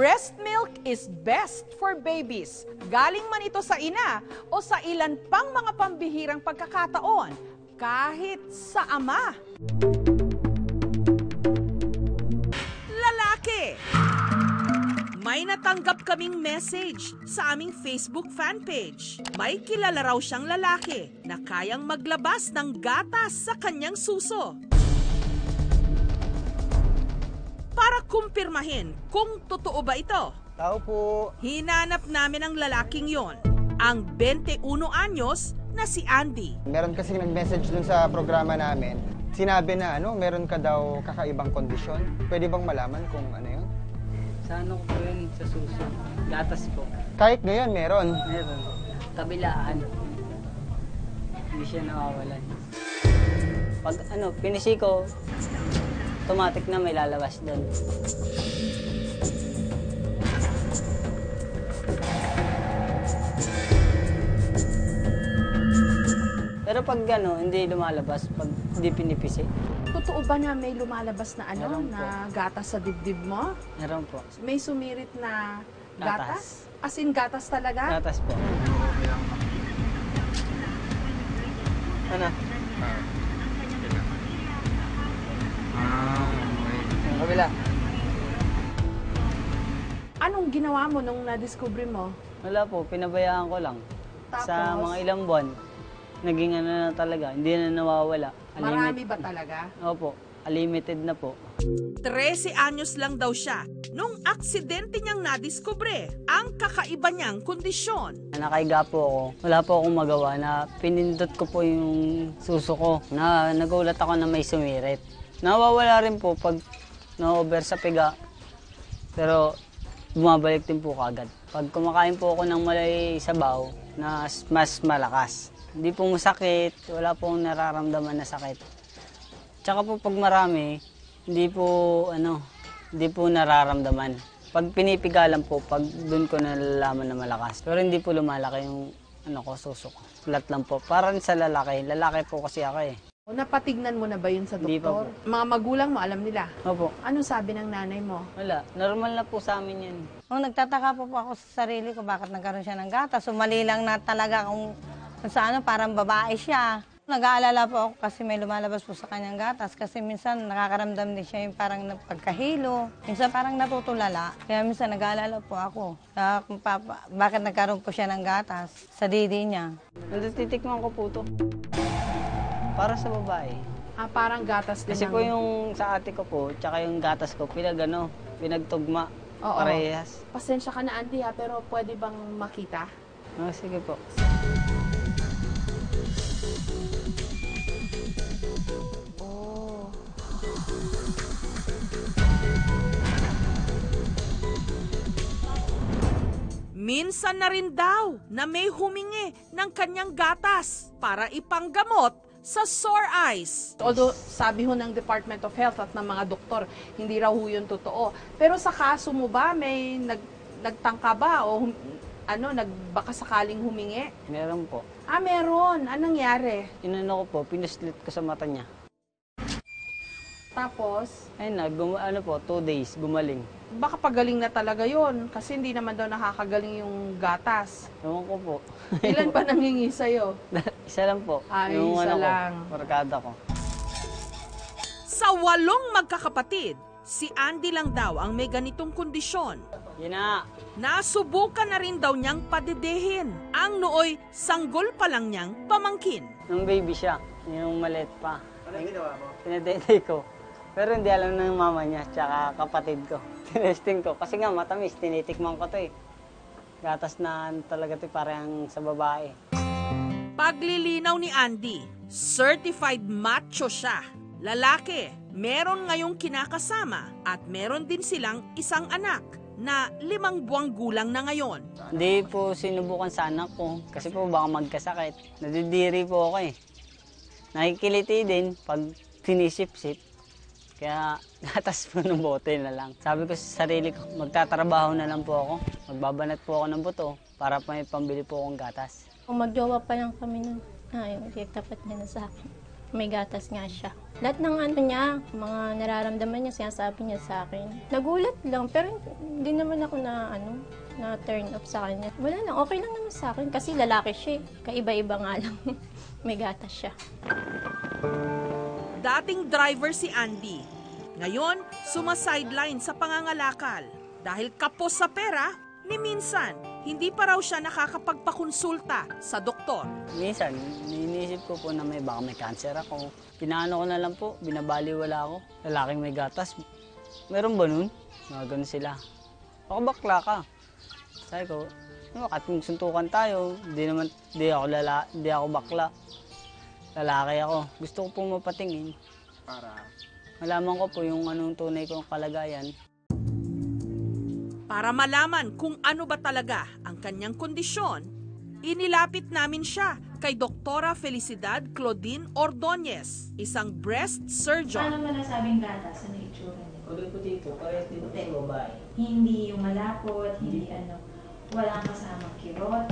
Breast milk is best for babies. Galing man ito sa ina o sa ilan pang mga pambihirang pagkakataon, kahit sa ama. Lalaki. May natanggap kaming message sa aming Facebook fan page. May kilala raw siyang lalaki na kayang maglabas ng gatas sa kanyang suso. Para kumpirmahin kung totoo ba ito. Tao po. Hinanap namin ang lalaking yon, ang 21 anyos na si Andy. Meron kasi nag-message dun sa programa namin. Sinabi na meron ka daw kakaibang kondisyon. Pwede bang malaman kung ano yun? Sa ano ko po yun? Sa suso. Gatas po. Kahit ngayon meron. Meron. Kabilaan. Hindi siya nawawalan. Pag pinisi ko, automatic na may lalabas doon. Pero pag hindi lumalabas, pag hindi pinipisi. Totoo ba na may lumalabas na Meron na gatas sa dibdib mo? Meron po. May sumirit na gatas? Gatas. As in gatas talaga? Gatas po. Ano? Ang kabila. Anong ginawa mo nung na-discover mo? Wala po, pinabayaan ko lang. Sa Tapos? mga ilang buwan, naging na talaga, hindi na nawawala. Marami ba talaga? Opo, unlimited na po. 13 anyos lang daw siya nung aksidente niyang nadiskubre ang kakaiba niyang kondisyon. Nakaiga po ako, wala po akong magawa na pinindot ko po yung suso ko na nagulat ako na may sumirit. Nawawala rin po pag na-over sa piga, pero bumabalik din po kagad. Pag kumakain po ako ng malay sabaw na mas malakas, hindi po masakit, wala pong nararamdaman na sakit. Tsaka po pag marami, hindi po nararamdaman. Pag pinipigalan po, pag doon ko nalalaman na malakas. Pero hindi po lumalaki yung suso ko. Flat lang po. Para rin sa lalaki. Lalaki po kasi ako eh. O napatignan mo na ba yun sa Hindi pa doktor? po. Mga magulang mo, alam nila. Opo. Anong sabi ng nanay mo? Wala. Normal na po sa amin yan. Nagtataka po ako sa sarili ko bakit nagkaroon siya ng gatas. Mali lang na talaga kung sa parang babae siya. Nag-aalala po ako kasi may lumalabas po sa kanyang gatas kasi minsan nakakaramdam din siya yung parang pagkahilo. Minsan parang natutulala. Kaya minsan nag-aalala po ako bakit nagkaroon po siya ng gatas sa didi niya. Titikman ko po to. Para sa babae. Parang gatas din. Kasi po yung sa ate ko po, tsaka yung gatas ko, pinagtugma. Oo. Parehas. Pasensya ka na, Andy, pero pwede bang makita? Sige po. Oh. Minsan na rin daw na may humingi ng kanyang gatas para ipanggamot sa sore eyes. Although sabi ho ng Department of Health at ng mga doktor, hindi raw ho yun totoo. Pero sa kaso mo ba, may nagtangka ba o baka sakaling humingi? Meron po. Meron. Anong nangyari? Inano ko po, pinuslit ko sa mata niya. Tapos, Ayun na, 2 days, gumaling. baka pagaling na talaga yon kasi hindi naman daw nakakagaling yung gatas. Ewan ko po. Ilan pa nangingi sa'yo? Isa lang po. Ay, yung isa ko, lang. barkada ko. Sa 8 magkakapatid, si Andy lang daw ang may ganitong kondisyon. Yun na. Nasubukan na rin daw niyang padedehin ang nooy sanggol pa lang niyang pamangkin. Nung baby siya, yung maliit pa. Anong ginawa mo? Pinadete ko. Pero hindi alam ng mama niya, tsaka kapatid ko. Tinesting ko. Kasi nga matamis, tinitikman ko to eh. Gatas na talaga to parang sa babae. Paglilinaw ni Andy, certified macho siya. Lalaki, meron ngayong kinakasama at meron din silang isang anak na 5 buwang gulang na ngayon. Hindi po sinubukan sa anak ko kasi po baka magkasakit. Nadidiri po ako eh. Nakikiliti din pag sinisip-sip. Kaya gatas po ng bote na lang. Sabi ko sa sarili ko, magtatrabaho na lang po ako. Magbabanat po ako ng buto para may pambili po akong gatas. Kung magjowa pa lang kami nun, ayun, tapat niya na sa akin. May gatas nga siya. Lahat ng ano niya, mga nararamdaman niya, sinasabi niya sa akin. Nagulat lang, pero hindi naman ako na turn off sa kanya. Wala lang, okay lang naman sa akin kasi lalaki siya. Kaiba-iba nga lang. May gatas siya. Dating driver si Andy. Ngayon, sumasideline sa pangangalakal. Dahil kapos sa pera, ni minsan, hindi pa raw siya nakakapagpakonsulta sa doktor. Minsan, iniisip ko po na baka may cancer ako. Pinaano ko na lang po, binabaliwala ako. Lalaking may gatas. Meron ba nun? Mga ganun sila. Baka bakla ka. Sabi ko, at kung suntukan tayo, di ako bakla. Lalaki ako. Gusto ko pong mapatingin. Para Malaman ko po yung anong tunay kong kalagayan. Para malaman kung ano ba talaga ang kanyang kondisyon, inilapit namin siya kay Doktora Felicidad Claudine Ordonez, isang breast surgeon. Paano mo nasabing gatas? Ano yung itsura niya? Puti po, parehas din po sa babae. Hindi yung malapot, hindi walang kasamang kirot.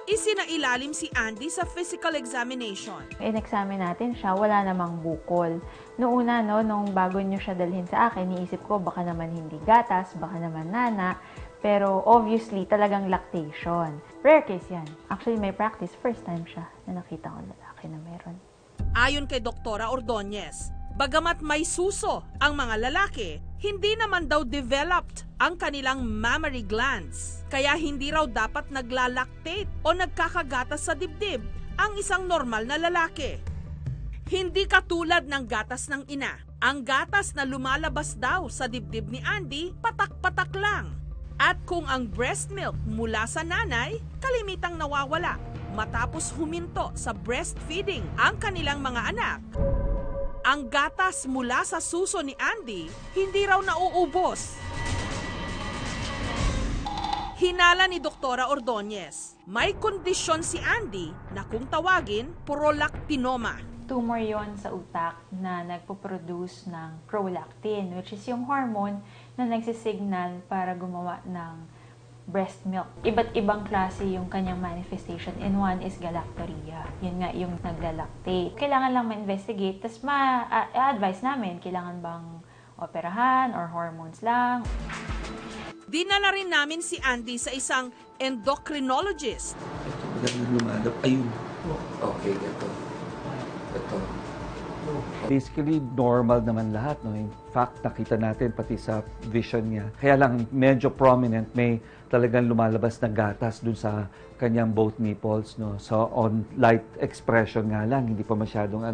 Isinailalim si Andy sa physical examination. In-examine natin siya, wala namang bukol. Noong una, nung bago niyo siya dalhin sa akin, niisip ko baka naman hindi gatas, baka naman nana. Pero obviously, talagang lactation. Rare case yan. Actually, may practice. First time siya na nakita ko lalaki na meron. Ayon kay Doktora Ordonez, bagamat may suso ang mga lalaki, hindi naman daw developed ang kanilang mammary glands. Kaya hindi raw dapat naglalactate o nagkakagatas sa dibdib ang isang normal na lalaki. Hindi katulad ng gatas ng ina. Ang gatas na lumalabas daw sa dibdib ni Andy, patak-patak lang. At kung ang breast milk mula sa nanay, kalimitang nawawala matapos huminto sa breastfeeding ang kanilang mga anak. Ang gatas mula sa suso ni Andy, hindi raw nauubos. Hinala ni Doktora Ordonez, may kondisyon si Andy na kung tawagin, prolactinoma. Tumor yon sa utak na nagpo-produce ng prolactin, which is yung hormone na nagsisignal para gumawa ng breast milk. Iba't ibang klase yung kanyang manifestation, and one is galactorrhea. Yun nga yung naglalactate. Kailangan lang ma-investigate, tapos ma-advise namin, kailangan bang operahan or hormones lang. Dinala rin namin si Andy sa isang endocrinologist. Ito, lumadap. Ayun. Okay, ito. Basically, normal naman lahat. No? In fact, nakita natin pati sa vision niya. Kaya lang medyo prominent, may talagang lumalabas na gatas dun sa kanyang both nipples. No? So, on light expression nga lang, hindi pa masyadong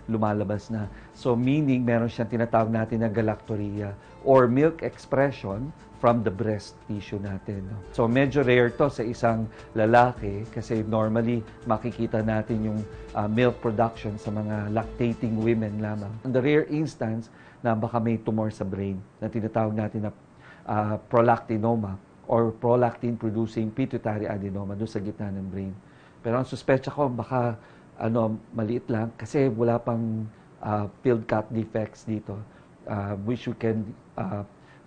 lumalabas na. So, meaning, meron siyang tinatawag natin na galactorrhea or milk expression from the breast tissue natin. No? So, medyo rare to sa isang lalaki kasi normally makikita natin yung milk production sa mga lactating women lamang. In the rare instance na baka may tumor sa brain na tinatawag natin na prolactinoma or prolactin-producing pituitary adenoma doon sa gitna ng brain. Pero ang suspecha ko baka maliit lang kasi wala pang filled cut defects dito which we can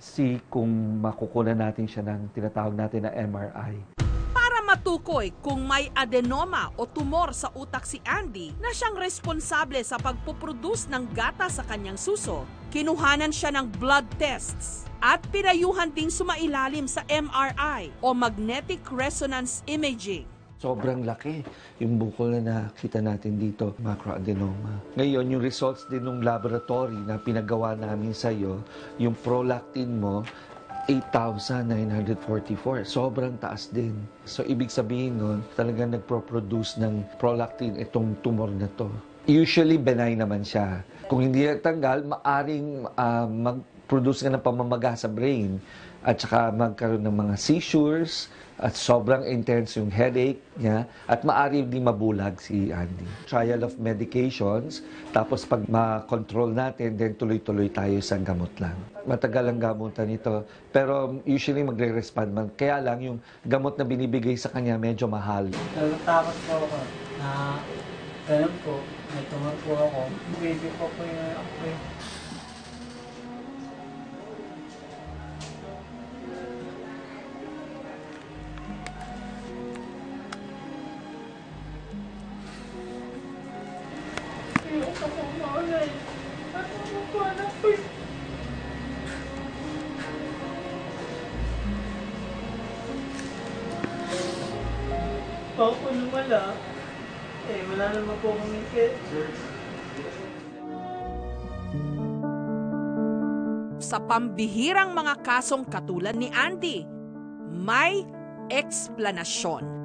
see kung makukunan natin siya ng tinatawag natin na MRI. Para matukoy kung may adenoma o tumor sa utak si Andy na siyang responsable sa pagpuproduce ng gata sa kanyang suso, kinuhanan siya ng blood tests at pinayuhan ding sumailalim sa MRI o magnetic resonance imaging. Sobrang laki yung bukol na nakita natin dito, macroadenoma. Ngayon, yung results din ng laboratory na pinagawa namin sa iyo, yung prolactin mo, 8,944. Sobrang taas din. So, ibig sabihin nun, talagang nagpo-produce ng prolactin itong tumor na to. Usually, benign naman siya. Kung hindi natanggal, maaring mag-produce nga ng pamamaga sa brain at saka magkaroon ng mga seizures, at sobrang intense yung headache niya at maaari din mabulag si Andy. Trial of medications, tapos pag ma-control natin, then tuloy-tuloy tayo sa gamot lang. Matagal ang gamutan nito, pero usually magre-respond man. Kaya lang yung gamot na binibigay sa kanya medyo mahal. Natatakot po ako na ganun po, may tumor po ako. Baby po yung ako eh. pa ako lumala. Wala naman po kami Sa pambihirang mga kasong katulad ni Andy, may eksplanasyon.